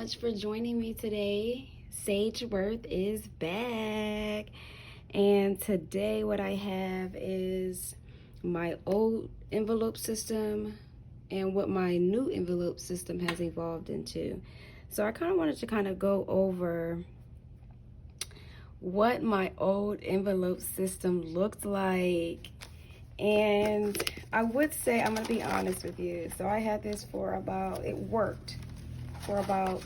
much for joining me today. Sage Worth is back. And today what I have is my old envelope system and what my new envelope system has evolved into. So I kind of wanted to go over what my old envelope system looked like. And I would say, I'm going to be honest with you. So I had this it worked for about,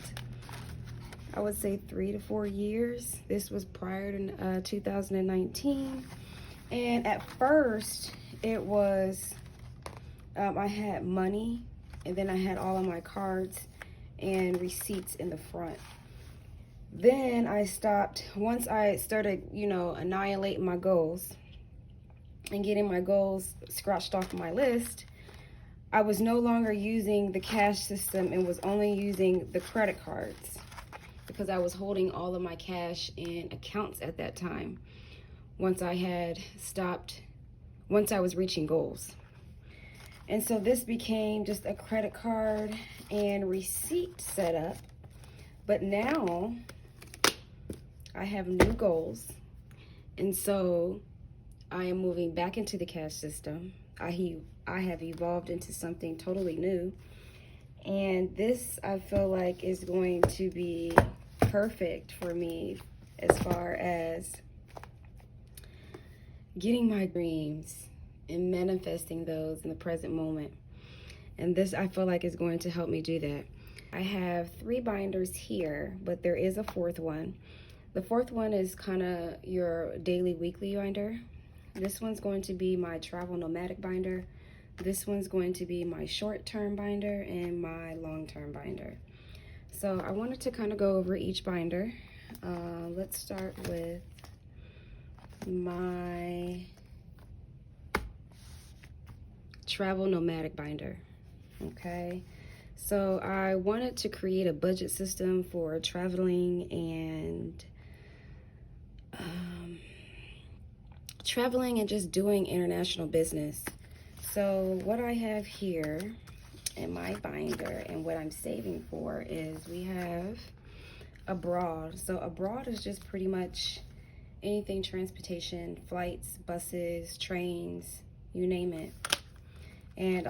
I would say 3 to 4 years. This was prior to 2019. And at first it was, I had money, and then I had all of my cards and receipts in the front. Then I stopped, once I started, annihilating my goals and getting my goals scratched off my list, I was no longer using the cash system and was only using the credit cards because I was holding all of my cash in accounts at that time once I was reaching goals. And so this became just a credit card and receipt setup. But now I have new goals, and so I am moving back into the cash system. I have evolved into something totally new, and this I feel like is going to be perfect for me as far as getting my dreams and manifesting those in the present moment. And this I feel like is going to help me do that. I have 3 binders here, but there is a 4th one. The 4th one is kind of your daily, weekly binder. This one's going to be my travel nomadic binder. This one's going to be my short-term binder and my long-term binder. So I wanted to kind of go over each binder. Let's start with my travel nomadic binder. Okay, so I wanted to create a budget system for traveling and just doing international business. So what I have here in my binder and what I'm saving for is we have abroad. So abroad is just pretty much anything transportation, flights, buses, trains, you name it. And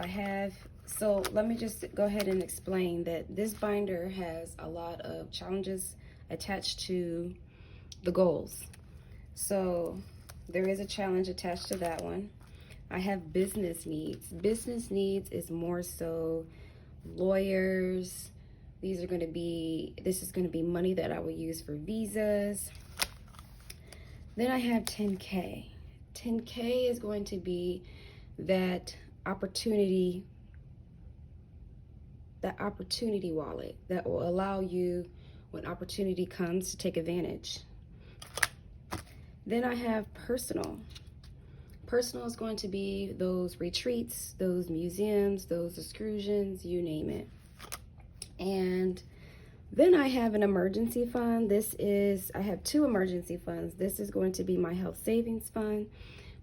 so let me just go ahead and explain that this binder has a lot of challenges attached to the goals. So there is a challenge attached to that one. I have business needs. Business needs is more so lawyers. This is going to be money that I will use for visas. Then I have 10K. 10K is going to be that opportunity wallet that will allow you, when opportunity comes, to take advantage. Then I have personal. Personal is going to be those retreats, those museums, those excursions, you name it. And then I have an emergency fund. I have 2 emergency funds. This is going to be my health savings fund.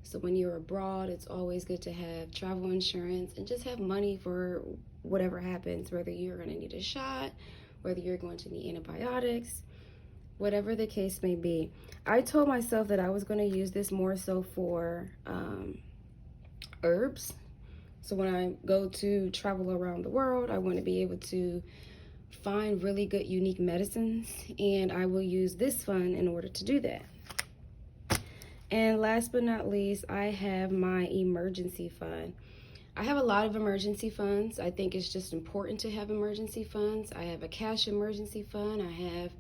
So when you're abroad, it's always good to have travel insurance and just have money for whatever happens, whether you're going to need a shot, whether you're going to need antibiotics, whatever the case may be. I told myself that I was going to use this more so for herbs. So when I go to travel around the world, I want to be able to find really good, unique medicines, and I will use this fund in order to do that. And last but not least, I have my emergency fund. I have a lot of emergency funds. I think it's just important to have emergency funds. I have a cash emergency fund. I have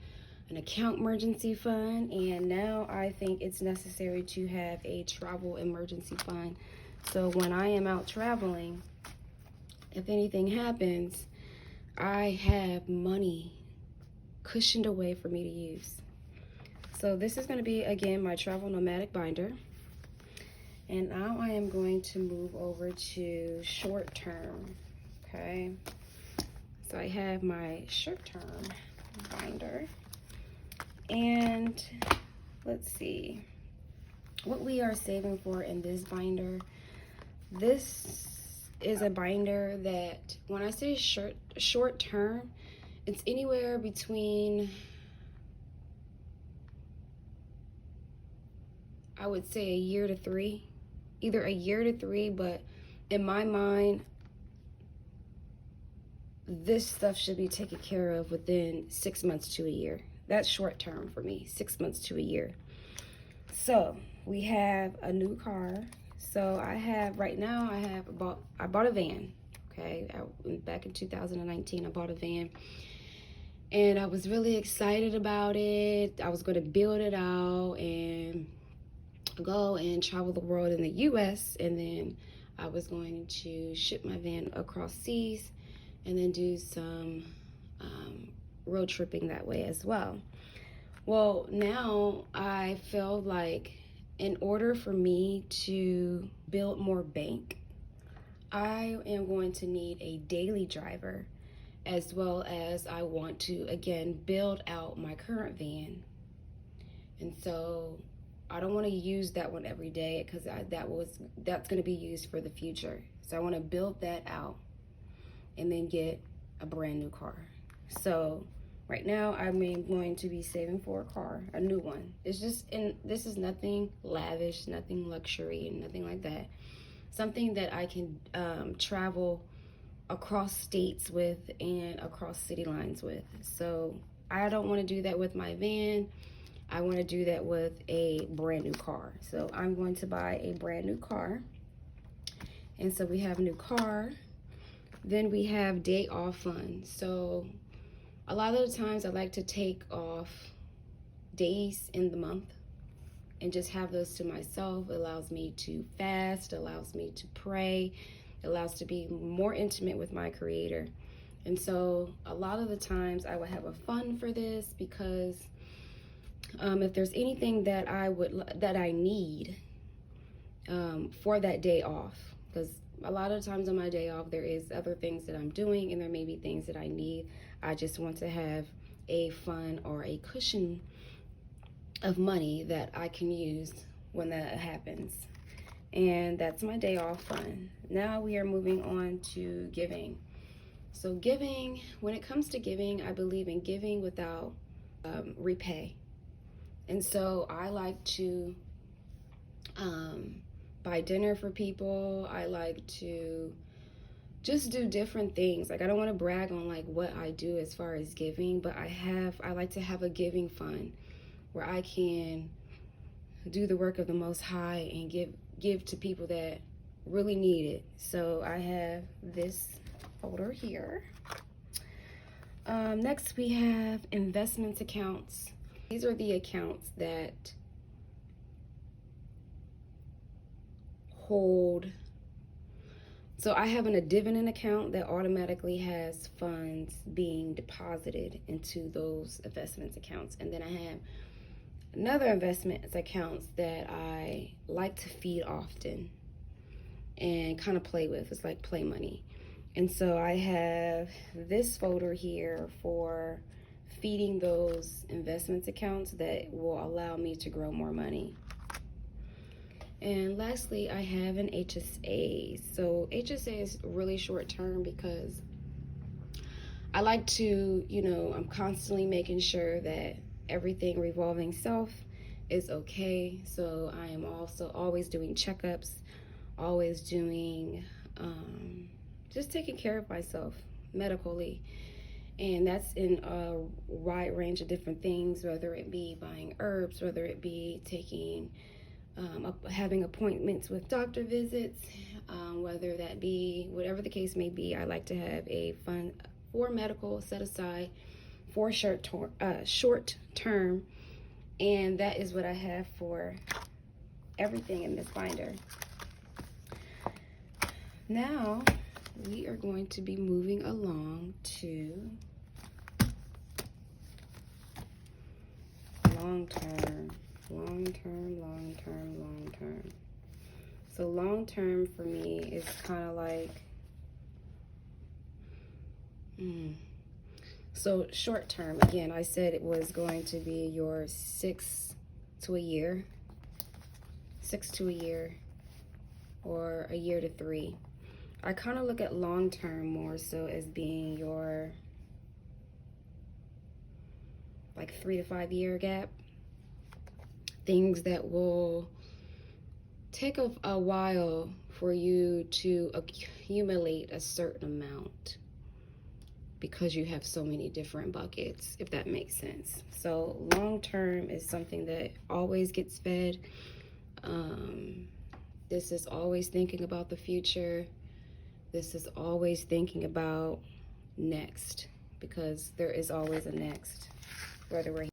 an account emergency fund. And now I think it's necessary to have a travel emergency fund. So when I am out traveling, if anything happens, I have money cushioned away for me to use. So this is going to be, again, my travel nomadic binder. And now I am going to move over to short term. Okay. So I have my short term binder. And let's see what we are saving for in this binder. This is a binder that, when I say short term, It's anywhere between, I would say, a year to 3. Either a year to 3, but in my mind, this stuff should be taken care of within 6 months to a year. That's short term for me, 6 months to a year. So we have a new car. So right now I bought a van. Okay, back in 2019, I bought a van, and I was really excited about it. I was going to build it out and go and travel the world in the U.S., and then I was going to ship my van across seas and then do some road tripping that way as well. Well, now I feel like in order for me to build more bank, I am going to need a daily driver, as well as I want to, again, build out my current van. And so I don't want to use that one every day, because that's going to be used for the future. So I want to build that out and then get a brand new car. So right now I'm going to be saving for a car, a new one. This is nothing lavish, nothing luxury, and nothing like that. Something that I can travel across states with and across city lines with. So I don't want to do that with my van. I want to do that with a brand new car. So I'm going to buy a brand new car. And so we have a new car. Then we have day off fun. So a lot of the times I like to take off days in the month and just have those to myself. It allows me to fast, allows me to pray, it allows to be more intimate with my Creator. And so a lot of the times I would have a fund for this, because if there's anything that I need for that day off, because a lot of times on my day off there is other things that I'm doing, and there may be things that I need. I just want to have a fund or a cushion of money that I can use when that happens. And that's my day off fund. Now we are moving on to giving. So giving, when it comes to giving, I believe in giving without repay. And so I like to buy dinner for people. I like to just do different things. Like, I don't want to brag on like what I do as far as giving, but I like to have a giving fund where I can do the work of the Most High and give to people that really need it. So I have this folder here. Next we have investments accounts. These are the accounts that hold. So I have a dividend account that automatically has funds being deposited into those investments accounts. And then I have another investments accounts that I like to feed often and kind of play with. It's like play money. And so I have this folder here for feeding those investments accounts that will allow me to grow more money. And lastly, I have an HSA. So HSA is really short term because I like to, I'm constantly making sure that everything revolving self is okay. So I am also always doing checkups, always doing, just taking care of myself medically. And that's in a wide range of different things, whether it be buying herbs, whether it be taking, having appointments with doctor visits, whether that be, whatever the case may be, I like to have a fund for medical set aside for short term. And that is what I have for everything in this binder. Now we are going to be moving along to long term. So long term for me is kind of like, so short term, again, I said it was going to be your 6 to a year, or a year to 3. I kind of look at long term more so as being your like 3 to 5 year gap. Things that will take a while for you to accumulate a certain amount because you have so many different buckets, if that makes sense. So long term is something that always gets fed. This is always thinking about the future. This is always thinking about next, because there is always a next, whether we're